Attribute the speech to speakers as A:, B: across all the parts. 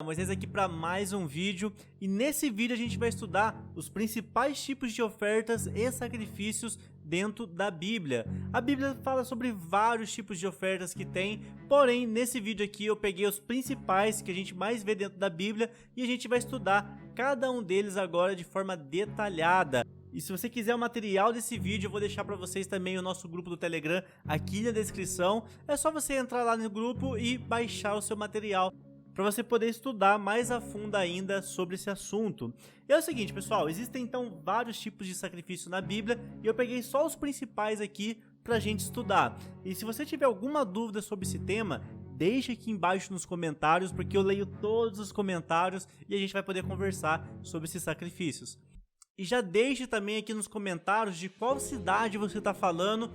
A: Moisés aqui para mais um vídeo, e nesse vídeo a gente vai estudar os principais tipos de ofertas e sacrifícios dentro da Bíblia. A Bíblia fala sobre vários tipos de ofertas que tem, porém nesse vídeo aqui eu peguei os principais que a gente mais vê dentro da Bíblia e a gente vai estudar cada um deles agora de forma detalhada. E se você quiser o material desse vídeo, eu vou deixar para vocês também o nosso grupo do Telegram aqui na descrição. É só você entrar lá no grupo e baixar o seu material para você poder estudar mais a fundo ainda sobre esse assunto. E é o seguinte, pessoal, existem então vários tipos de sacrifício na Bíblia e eu peguei só os principais aqui para a gente estudar. E se você tiver alguma dúvida sobre esse tema, deixe aqui embaixo nos comentários, porque eu leio todos os comentários e a gente vai poder conversar sobre esses sacrifícios. E já deixe também aqui nos comentários de qual cidade você está falando,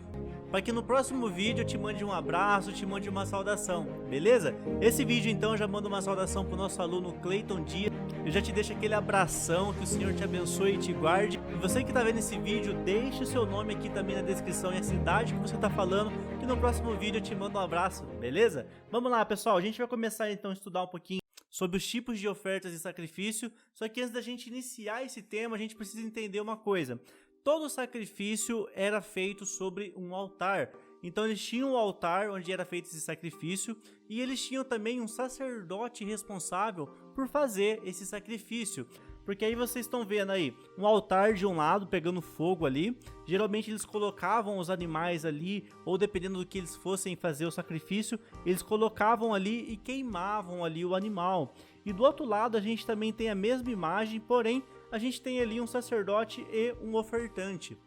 A: para que no próximo vídeo eu te mande um abraço, te mande uma saudação, beleza? Esse vídeo então eu já mando uma saudação para o nosso aluno Cleiton Dias. Eu já te deixo aquele abração, que o Senhor te abençoe e te guarde. E você que está vendo esse vídeo, deixe o seu nome aqui também na descrição e a cidade que você está falando, que no próximo vídeo eu te mando um abraço, beleza? Vamos lá, pessoal, a gente vai começar então a estudar um pouquinho sobre os tipos de ofertas e sacrifício, só que antes da gente iniciar esse tema, a gente precisa entender uma coisa. Todo sacrifício era feito sobre um altar, então eles tinham um altar onde era feito esse sacrifício, e eles tinham também um sacerdote responsável por fazer esse sacrifício. Porque aí vocês estão vendo aí, um altar de um lado pegando fogo ali, geralmente eles colocavam os animais ali, ou dependendo do que eles fossem fazer o sacrifício, eles colocavam ali e queimavam ali o animal. E do outro lado a gente também tem a mesma imagem, porém a gente tem ali um sacerdote e um ofertante.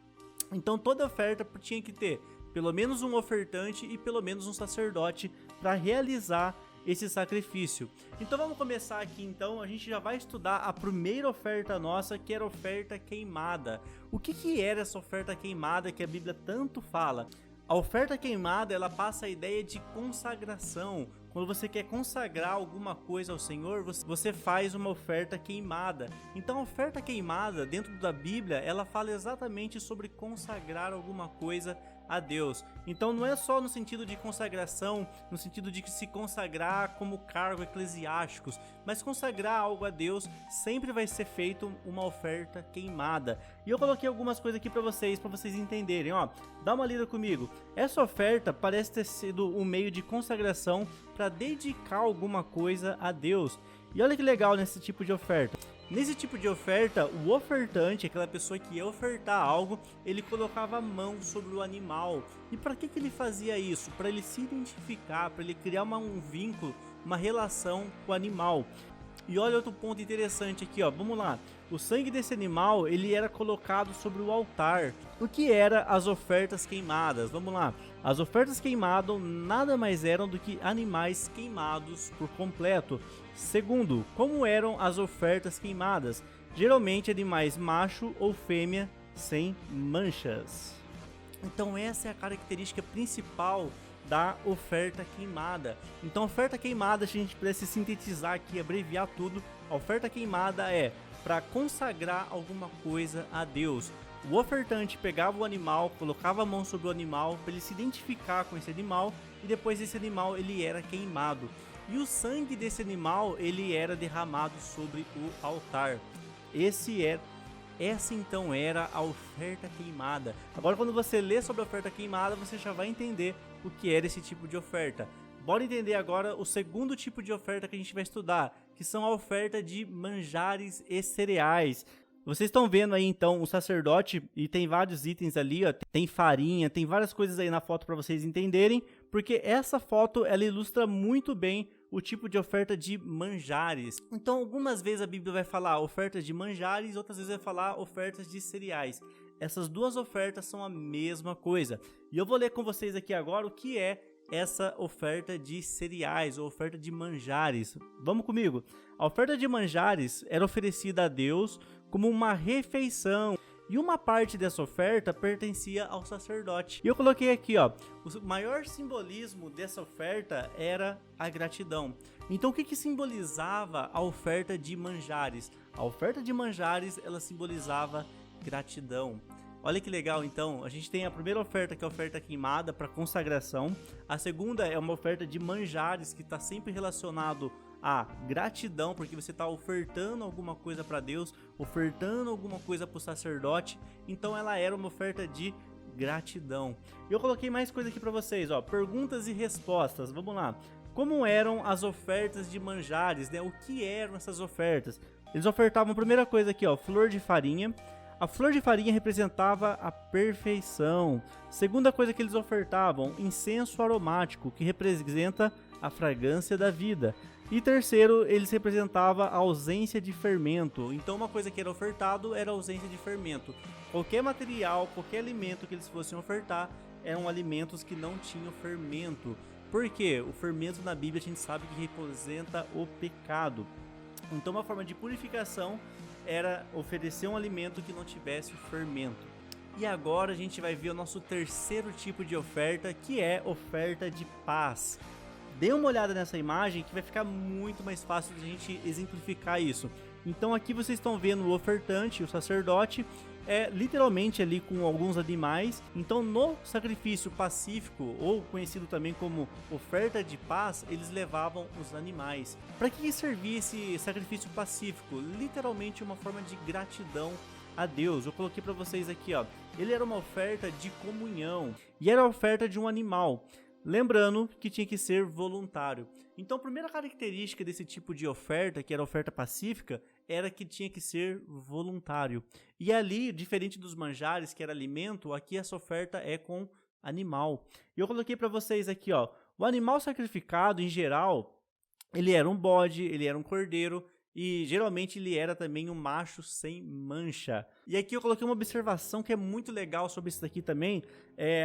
A: Então toda oferta tinha que ter pelo menos um ofertante e pelo menos um sacerdote para realizar esse sacrifício. Então vamos começar aqui então, a gente já vai estudar a primeira oferta nossa, que era a oferta queimada. O que era essa oferta queimada que a Bíblia tanto fala? A oferta queimada, ela passa a ideia de consagração. Quando você quer consagrar alguma coisa ao Senhor, você faz uma oferta queimada. Então a oferta queimada dentro da Bíblia, ela fala exatamente sobre consagrar alguma coisa a Deus. Então não é só no sentido de consagração, no sentido de se consagrar como cargo eclesiásticos, mas consagrar algo a Deus sempre vai ser feito uma oferta queimada. E eu coloquei algumas coisas aqui para vocês entenderem, ó. Dá uma lida comigo. Essa oferta parece ter sido um meio de consagração para dedicar alguma coisa a Deus. E olha que legal nesse tipo de oferta. Nesse tipo de oferta, o ofertante, aquela pessoa que ia ofertar algo, ele colocava a mão sobre o animal. E para que ele fazia isso? Para ele se identificar, para ele criar um vínculo, uma relação com o animal. E olha outro ponto interessante aqui, ó. Vamos lá. O sangue desse animal, ele era colocado sobre o altar. O que era as ofertas queimadas? Vamos lá. As ofertas queimadas nada mais eram do que animais queimados por completo. Segundo, como eram as ofertas queimadas? Geralmente animais macho ou fêmea sem manchas. Então essa é a característica principal da oferta queimada. Então a oferta queimada, se a gente pudesse sintetizar aqui, abreviar tudo, a oferta queimada é para consagrar alguma coisa a Deus. O ofertante pegava o animal, colocava a mão sobre o animal para ele se identificar com esse animal, e depois esse animal ele era queimado. E o sangue desse animal ele era derramado sobre o altar. Essa então era a oferta queimada. Agora quando você lê sobre a oferta queimada, você já vai entender o que era esse tipo de oferta. Bora entender agora o segundo tipo de oferta que a gente vai estudar, que são a oferta de manjares e cereais. Vocês estão vendo aí então o sacerdote, e tem vários itens ali, ó, tem farinha, tem várias coisas aí na foto para vocês entenderem, porque essa foto ela ilustra muito bem o tipo de oferta de manjares. Então algumas vezes a Bíblia vai falar ofertas de manjares, outras vezes vai falar ofertas de cereais. Essas duas ofertas são a mesma coisa. E eu vou ler com vocês aqui agora o que é essa oferta de cereais ou oferta de manjares. Vamos comigo. A oferta de manjares era oferecida a Deus como uma refeição, e uma parte dessa oferta pertencia ao sacerdote. E eu coloquei aqui, ó, o maior simbolismo dessa oferta era a gratidão. Então o que simbolizava a oferta de manjares? A oferta de manjares, ela simbolizava gratidão. Olha que legal, então, a gente tem a primeira oferta, que é a oferta queimada para consagração. A segunda é uma oferta de manjares, que está sempre relacionado a gratidão, porque você está ofertando alguma coisa para Deus, ofertando alguma coisa para o sacerdote, então ela era uma oferta de gratidão. Eu coloquei mais coisa aqui para vocês, ó, perguntas e respostas, vamos lá. Como eram as ofertas de manjares, né? O que eram essas ofertas? Eles ofertavam, primeira coisa aqui, ó, flor de farinha. A flor de farinha representava a perfeição. Segunda coisa que eles ofertavam, incenso aromático, que representa a fragrância da vida. E terceiro, eles representavam a ausência de fermento. Então uma coisa que era ofertado era a ausência de fermento. Qualquer material, qualquer alimento que eles fossem ofertar, eram alimentos que não tinham fermento. Por quê? O fermento na Bíblia a gente sabe que representa o pecado. Então uma forma de purificação era oferecer um alimento que não tivesse o fermento. E agora a gente vai ver o nosso terceiro tipo de oferta, que é oferta de paz. Dê uma olhada nessa imagem que vai ficar muito mais fácil de a gente exemplificar isso. Então aqui vocês estão vendo o ofertante, o sacerdote, literalmente ali com alguns animais. Então no sacrifício pacífico, ou conhecido também como oferta de paz, eles levavam os animais. Para que servia esse sacrifício pacífico? Literalmente uma forma de gratidão a Deus. Eu coloquei para vocês aqui, ó. Ele era uma oferta de comunhão e era a oferta de um animal. Lembrando que tinha que ser voluntário. Então a primeira característica desse tipo de oferta, que era a oferta pacífica, era que tinha que ser voluntário. E ali, diferente dos manjares, que era alimento, aqui essa oferta é com animal. E eu coloquei para vocês aqui, ó, o animal sacrificado, em geral, ele era um bode, ele era um cordeiro, e geralmente ele era também um macho sem mancha. E aqui eu coloquei uma observação que é muito legal sobre isso daqui também.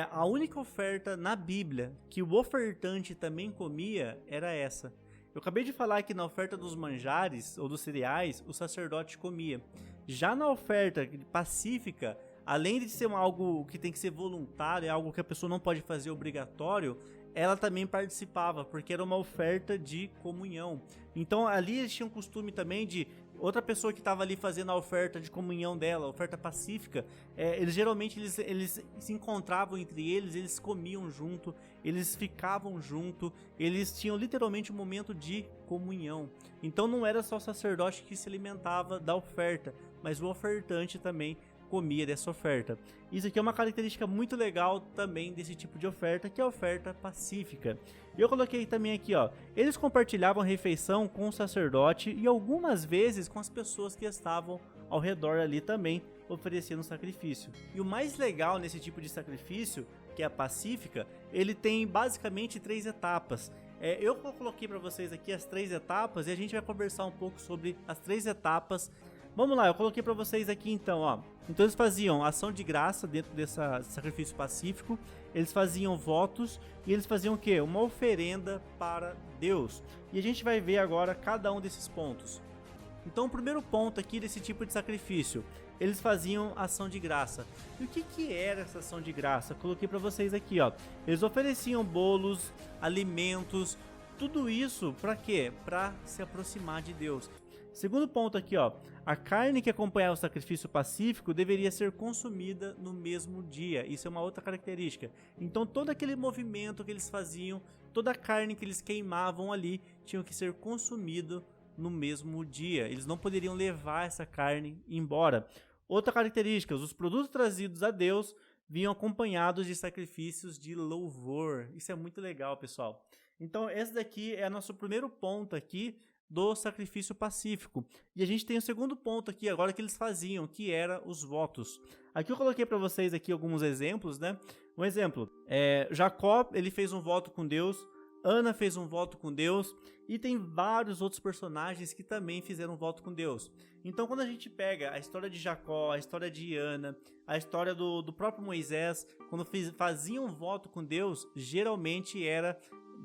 A: A única oferta na Bíblia que o ofertante também comia era essa. Eu acabei de falar que na oferta dos manjares ou dos cereais, o sacerdote comia. Já na oferta pacífica, além de ser algo que tem que ser voluntário, é algo que a pessoa não pode fazer obrigatório, ela também participava, porque era uma oferta de comunhão. Então ali eles tinham costume também de outra pessoa que estava ali fazendo a oferta de comunhão dela, a oferta pacífica, eles geralmente eles se encontravam entre eles, eles comiam junto, eles ficavam junto, eles tinham literalmente um momento de comunhão. Então não era só o sacerdote que se alimentava da oferta, mas o ofertante também comia dessa oferta. Isso aqui é uma característica muito legal também desse tipo de oferta, que é a oferta pacífica. Eu coloquei também aqui, ó, eles compartilhavam a refeição com o sacerdote e algumas vezes com as pessoas que estavam ao redor ali também oferecendo sacrifício. E o mais legal nesse tipo de sacrifício, que é a pacífica, ele tem basicamente 3 etapas. Eu coloquei para vocês aqui as 3 etapas e a gente vai conversar um pouco sobre as 3 etapas. Vamos lá, eu coloquei para vocês aqui então, ó. Então eles faziam ação de graça dentro desse sacrifício pacífico, eles faziam votos e eles faziam o quê? Uma oferenda para Deus. E a gente vai ver agora cada um desses pontos. Então o primeiro ponto aqui desse tipo de sacrifício, eles faziam ação de graça. E o que era essa ação de graça? Eu coloquei para vocês aqui, ó. Eles ofereciam bolos, alimentos, tudo isso para quê? Para se aproximar de Deus. Segundo ponto aqui, ó, a carne que acompanhava o sacrifício pacífico deveria ser consumida no mesmo dia. Isso é uma outra característica. Então todo aquele movimento que eles faziam, toda a carne que eles queimavam ali, tinha que ser consumido no mesmo dia. Eles não poderiam levar essa carne embora. Outra característica, os produtos trazidos a Deus vinham acompanhados de sacrifícios de louvor. Isso é muito legal, pessoal. Então esse daqui é nosso primeiro ponto aqui do sacrifício pacífico. E a gente tem o segundo ponto aqui agora que eles faziam, que era os votos. Aqui eu coloquei para vocês aqui alguns exemplos, né? Um exemplo, Jacó, ele fez um voto com Deus, Ana fez um voto com Deus, e tem vários outros personagens que também fizeram um voto com Deus. Então quando a gente pega a história de Jacó, a história de Ana, a história do próprio Moisés, quando faziam um voto com Deus, geralmente era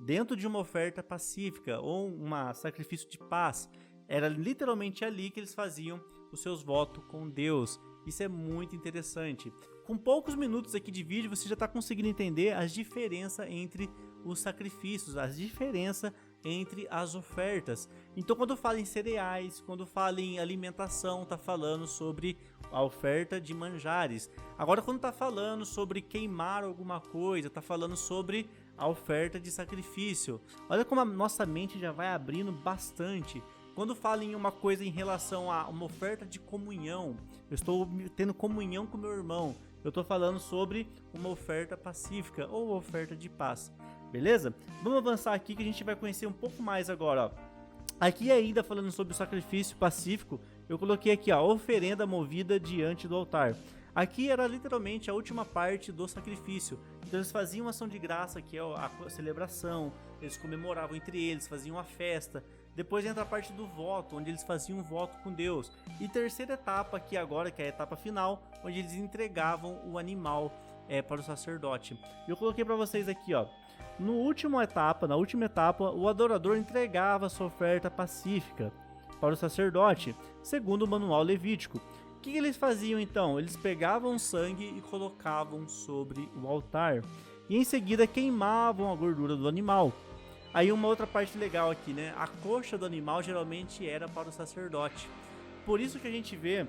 A: dentro de uma oferta pacífica ou um sacrifício de paz. Era literalmente ali que eles faziam os seus votos com Deus. Isso é muito interessante. Com poucos minutos aqui de vídeo, você já está conseguindo entender as diferenças entre os sacrifícios, as diferenças entre as ofertas. Então quando fala em cereais, quando fala em alimentação, está falando sobre a oferta de manjares. Agora quando está falando sobre queimar alguma coisa, está falando sobre a oferta de sacrifício. Olha como a nossa mente já vai abrindo bastante. Quando fala em uma coisa em relação a uma oferta de comunhão, eu estou tendo comunhão com meu irmão, eu estou falando sobre uma oferta pacífica ou oferta de paz. Beleza? Vamos avançar aqui que a gente vai conhecer um pouco mais agora, ó. Aqui ainda falando sobre o sacrifício pacífico, eu coloquei aqui a oferenda movida diante do altar. Aqui era literalmente a última parte do sacrifício. Então eles faziam uma ação de graça, que é a celebração, eles comemoravam entre eles, faziam uma festa. Depois entra a parte do voto, onde eles faziam um voto com Deus. E terceira etapa aqui agora, que é a etapa final, onde eles entregavam o animal para o sacerdote. Eu coloquei para vocês aqui, ó. Na última etapa, o adorador entregava sua oferta pacífica para o sacerdote, segundo o manual levítico. O que eles faziam então? Eles pegavam sangue e colocavam sobre o altar, e em seguida queimavam a gordura do animal. Aí uma outra parte legal aqui, né? A coxa do animal geralmente era para o sacerdote. Por isso que a gente vê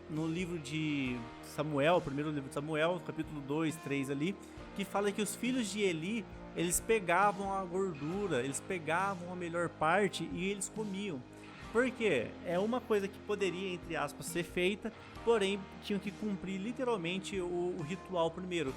A: no livro de Samuel, o primeiro livro de Samuel, capítulo 2, 3 ali, que fala que os filhos de Eli, eles pegavam a gordura, eles pegavam a melhor parte e eles comiam. Por quê? É uma coisa que poderia, entre aspas, ser feita, porém tinham que cumprir literalmente o ritual primeiro.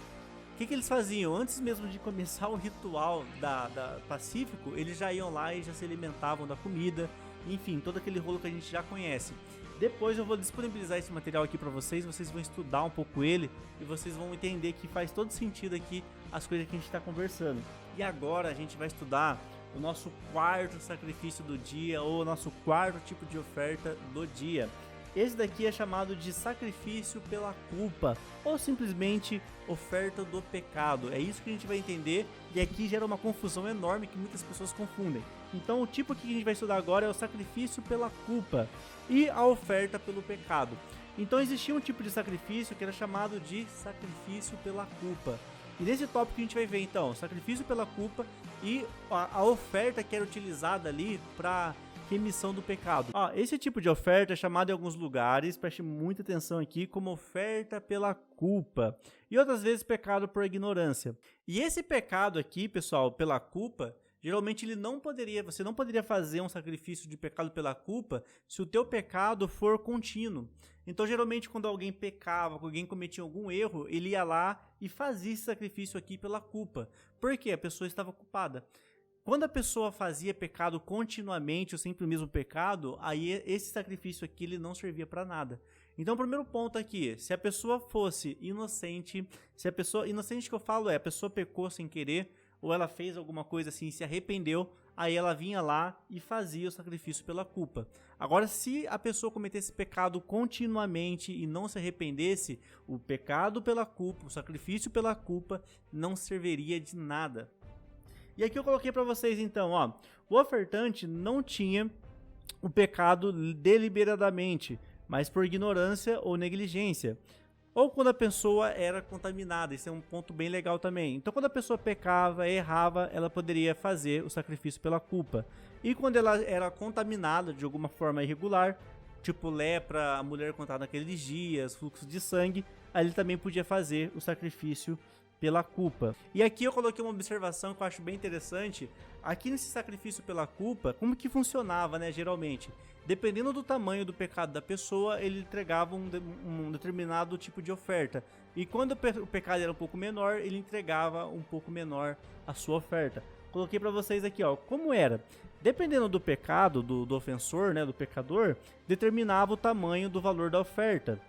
A: O que eles faziam? Antes mesmo de começar o ritual da Pacífico, eles já iam lá e já se alimentavam da comida, enfim, todo aquele rolo que a gente já conhece. Depois eu vou disponibilizar esse material aqui para vocês vão estudar um pouco ele e vocês vão entender que faz todo sentido aqui as coisas que a gente está conversando. E agora a gente vai estudar o nosso quarto sacrifício do dia, ou o nosso quarto tipo de oferta do dia. Esse daqui é chamado de sacrifício pela culpa, ou simplesmente oferta do pecado. É isso que a gente vai entender, e aqui gera uma confusão enorme que muitas pessoas confundem. Então o tipo que a gente vai estudar agora é o sacrifício pela culpa e a oferta pelo pecado. Então existia um tipo de sacrifício que era chamado de sacrifício pela culpa. E nesse tópico a gente vai ver então sacrifício pela culpa e a oferta que era utilizada ali para remissão do pecado. Esse tipo de oferta é chamado em alguns lugares, preste muita atenção aqui, como oferta pela culpa, e outras vezes pecado por ignorância. E esse pecado aqui, pessoal, pela culpa, geralmente você não poderia fazer um sacrifício de pecado pela culpa se o teu pecado for contínuo. Então, geralmente, quando alguém pecava, quando alguém cometia algum erro, ele ia lá e fazia esse sacrifício aqui pela culpa. Por quê? A pessoa estava culpada. Quando a pessoa fazia pecado continuamente, ou sempre o mesmo pecado, aí esse sacrifício aqui ele não servia para nada. Então, o primeiro ponto aqui, se a pessoa fosse inocente, inocente que eu falo a pessoa pecou sem querer, ou ela fez alguma coisa assim e se arrependeu, aí ela vinha lá e fazia o sacrifício pela culpa. Agora, se a pessoa cometesse pecado continuamente e não se arrependesse, o pecado pela culpa, o sacrifício pela culpa, não serviria de nada. E aqui eu coloquei para vocês então, o ofertante não tinha o pecado deliberadamente, mas por ignorância ou negligência. Ou quando a pessoa era contaminada, isso é um ponto bem legal também. Então quando a pessoa pecava, errava, ela poderia fazer o sacrifício pela culpa. E quando ela era contaminada de alguma forma irregular, tipo lepra, a mulher contada naqueles dias, fluxo de sangue, aí ele também podia fazer o sacrifício pela culpa. E aqui eu coloquei uma observação que eu acho bem interessante. Aqui nesse sacrifício pela culpa, como que funcionava, né, geralmente? Dependendo do tamanho do pecado da pessoa, ele entregava um determinado tipo de oferta. E quando o pecado era um pouco menor, ele entregava um pouco menor a sua oferta. Coloquei para vocês aqui, como era. Dependendo do pecado do ofensor, né, do pecador, determinava o tamanho do valor da oferta.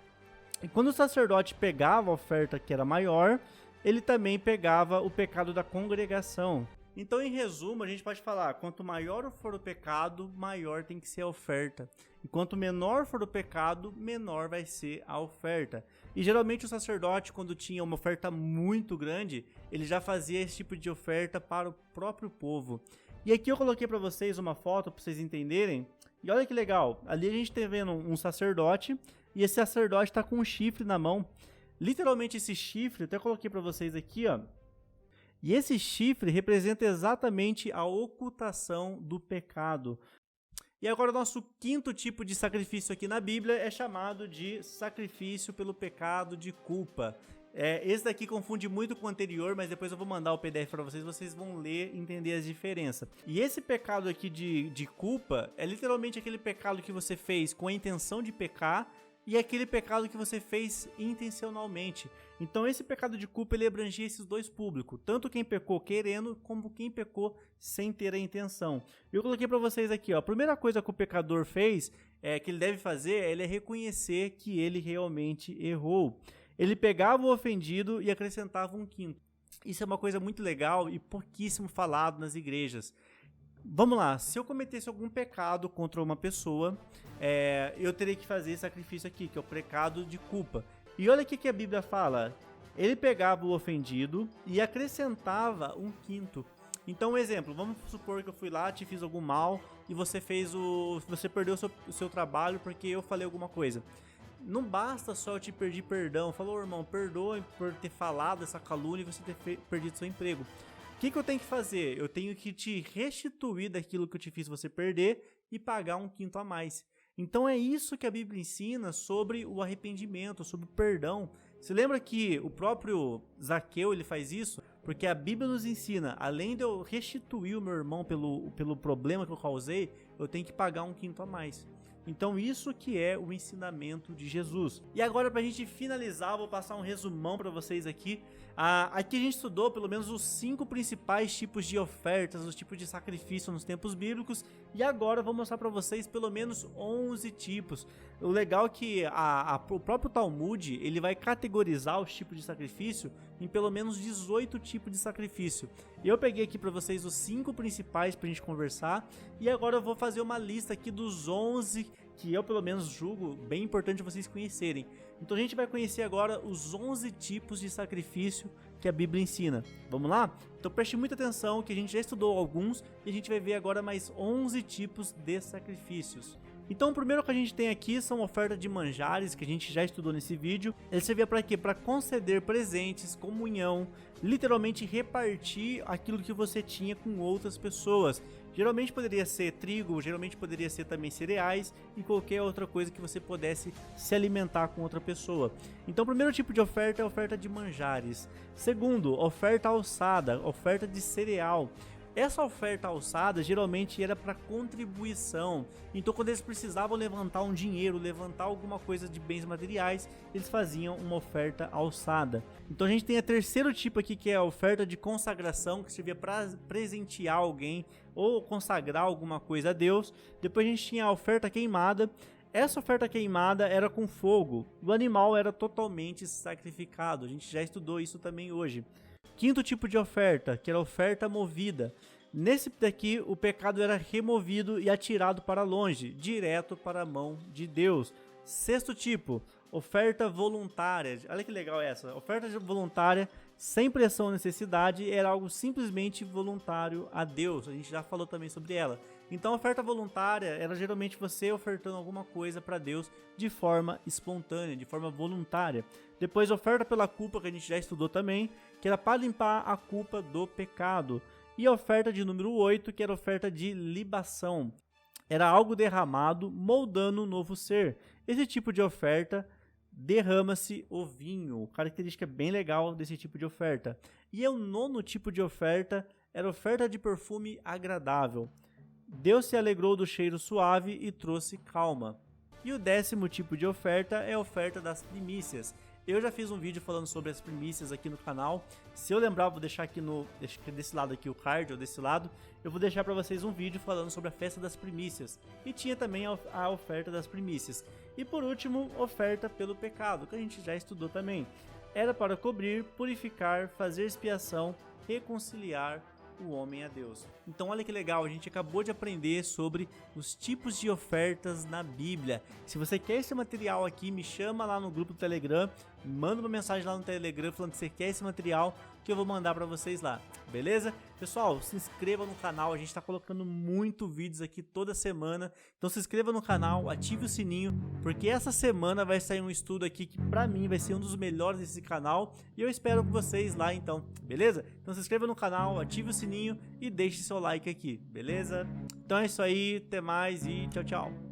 A: E quando o sacerdote pegava a oferta que era maior, ele também pegava o pecado da congregação. Então, em resumo, a gente pode falar, quanto maior for o pecado, maior tem que ser a oferta. E quanto menor for o pecado, menor vai ser a oferta. E geralmente o sacerdote, quando tinha uma oferta muito grande, ele já fazia esse tipo de oferta para o próprio povo. E aqui eu coloquei para vocês uma foto para vocês entenderem. E olha que legal, ali a gente está vendo um sacerdote, e esse sacerdote está com um chifre na mão. Literalmente esse chifre, eu até coloquei para vocês aqui, E esse chifre representa exatamente a ocultação do pecado. E agora o nosso quinto tipo de sacrifício aqui na Bíblia é chamado de sacrifício pelo pecado de culpa. Esse daqui confunde muito com o anterior, mas depois eu vou mandar o PDF para vocês vão ler e entender as diferenças. E esse pecado aqui de culpa é literalmente aquele pecado que você fez com a intenção de pecar e aquele pecado que você fez intencionalmente. Então esse pecado de culpa ele abrangia esses dois públicos, tanto quem pecou querendo como quem pecou sem ter a intenção. Eu coloquei para vocês aqui, ó, a primeira coisa que o pecador fez, que ele deve fazer, ele é reconhecer que ele realmente errou. Ele pegava o ofendido e acrescentava um quinto. Isso é uma coisa muito legal e pouquíssimo falado nas igrejas. Vamos lá, se eu cometesse algum pecado contra uma pessoa, eu teria que fazer esse sacrifício aqui, que é o pecado de culpa. E olha o que a Bíblia fala. Ele pegava o ofendido e acrescentava um quinto. Então, um exemplo, vamos supor que eu fui lá, te fiz algum mal e você perdeu o seu trabalho porque eu falei alguma coisa. Não basta só eu te pedir perdão. Falou, irmão, perdoe por ter falado essa calúnia e você ter perdido seu emprego. O que eu tenho que fazer? Eu tenho que te restituir daquilo que eu te fiz você perder e pagar um quinto a mais. Então é isso que a Bíblia ensina sobre o arrependimento, sobre o perdão. Você lembra que o próprio Zaqueu ele faz isso? Porque a Bíblia nos ensina, além de eu restituir o meu irmão pelo problema que eu causei, eu tenho que pagar um quinto a mais. Então isso que é o ensinamento de Jesus. E agora pra gente finalizar, vou passar um resumão pra vocês aqui. Aqui a gente estudou pelo menos os 5 principais tipos de ofertas, os tipos de sacrifício nos tempos bíblicos. E agora eu vou mostrar pra vocês pelo menos 11 tipos. O legal é que o próprio Talmud, ele vai categorizar os tipos de sacrifício em pelo menos 18 tipos de sacrifício. Eu peguei aqui pra vocês os 5 principais pra gente conversar. E agora eu vou fazer uma lista aqui dos 11 que eu pelo menos julgo bem importante vocês conhecerem. Então a gente vai conhecer agora os 11 tipos de sacrifício que a Bíblia ensina. Vamos lá? Então preste muita atenção que a gente já estudou alguns e a gente vai ver agora mais 11 tipos de sacrifícios. Então o primeiro que a gente tem aqui são ofertas de manjares, que a gente já estudou nesse vídeo. Ele servia para quê? Para conceder presentes, comunhão, literalmente repartir aquilo que você tinha com outras pessoas. Geralmente poderia ser trigo, geralmente poderia ser também cereais e qualquer outra coisa que você pudesse se alimentar com outra pessoa. Então o primeiro tipo de oferta é a oferta de manjares. Segundo, oferta alçada, oferta de cereal. Essa oferta alçada geralmente era para contribuição. Então quando eles precisavam levantar um dinheiro, levantar alguma coisa de bens materiais, eles faziam uma oferta alçada. Então a gente tem o terceiro tipo aqui, que é a oferta de consagração, que servia para presentear alguém ou consagrar alguma coisa a Deus. Depois a gente tinha a oferta queimada. Essa oferta queimada era com fogo. O animal era totalmente sacrificado. A gente já estudou isso também hoje. Quinto tipo de oferta, que era a oferta movida. Nesse daqui, o pecado era removido e atirado para longe, direto para a mão de Deus. Sexto tipo, oferta voluntária. Olha que legal essa. Oferta voluntária, sem pressão ou necessidade, era algo simplesmente voluntário a Deus. A gente já falou também sobre ela. Então, a oferta voluntária era geralmente você ofertando alguma coisa para Deus de forma espontânea, de forma voluntária. Depois, oferta pela culpa, que a gente já estudou também, que era para limpar a culpa do pecado. E a oferta de número 8, que era a oferta de libação. Era algo derramado, moldando um novo ser. Esse tipo de oferta derrama-se o vinho, característica bem legal desse tipo de oferta. E o nono tipo de oferta era oferta de perfume agradável. Deus se alegrou do cheiro suave e trouxe calma. E o 10º tipo de oferta é a oferta das primícias. Eu já fiz um vídeo falando sobre as primícias aqui no canal. Se eu lembrar, vou deixar aqui desse lado aqui o card, ou desse lado, eu vou deixar para vocês um vídeo falando sobre a festa das primícias. E tinha também a oferta das primícias. E por último, oferta pelo pecado, que a gente já estudou também. Era para cobrir, purificar, fazer expiação, reconciliar o homem a Deus. Então olha que legal, a gente acabou de aprender sobre os tipos de ofertas na Bíblia. Se você quer esse material aqui, me chama lá no grupo do Telegram, manda uma mensagem lá no Telegram falando que você quer esse material, que eu vou mandar para vocês lá, beleza? Pessoal, se inscreva no canal, a gente está colocando muito vídeos aqui toda semana, então se inscreva no canal, ative o sininho, porque essa semana vai sair um estudo aqui que para mim vai ser um dos melhores desse canal, e eu espero vocês lá então, beleza? Então se inscreva no canal, ative o sininho e deixe seu like aqui, beleza? Então é isso aí, até mais e tchau, tchau!